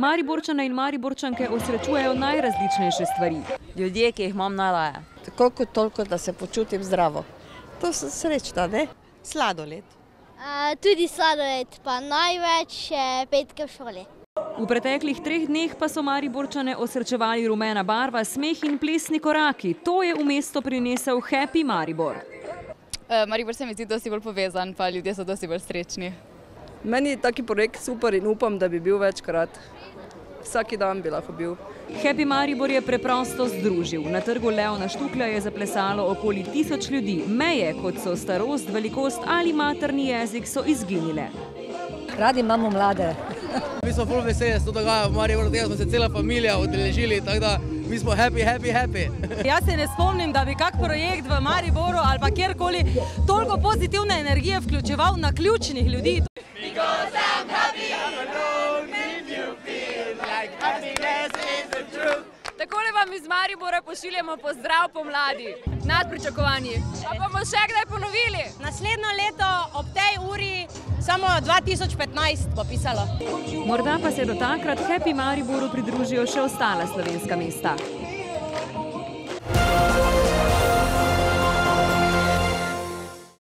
Mariborčane in Mariborčanke osrečujejo najrazličnejše stvari. Ljudje, ki jih imam najraje. Tako kot toliko, da se počutim zdravo. To sem srečna, ne? Sladoled. Tudi sladoled, pa največ petke v šoli. V preteklih 3 dneh pa so Mariborčane osrečevali rumena barva, smeh in plesni koraki. To je v mesto prinesel Happy Maribor. Maribor se mi zdi dosti bolj povezan, pa ljudje so dosti bolj srečni. Meni je taki projekt super in upam, da bi bil večkrat. Vsaki dan bi lahko bil. Happy Maribor je preprosto združil. Na trgu Leona Štuklja je zaplesalo okoli 1000 ljudi. Meje, kot so starost, velikost ali materni jezik, so izginile. Radi imamo mlade. Mi smo ful veseli, da se to dogaja v Mariboru, tega smo se cela familija udeležili, tako da mi smo happy. Jaz se ne spomnim, da bi kak projekt v Mariboru ali pa kjerkoli toliko pozitivne energije vključeval na ključnih ljudi. Takole vam iz Maribora pošiljamo pozdrav pomladi. Nad pričakovanji. Pa bomo še kdaj ponovili. Naslednjo leto ob tej uri samo 2015 bo pisalo. Morda pa se do takrat Happy Mariboru pridružijo še ostala slovenska mesta.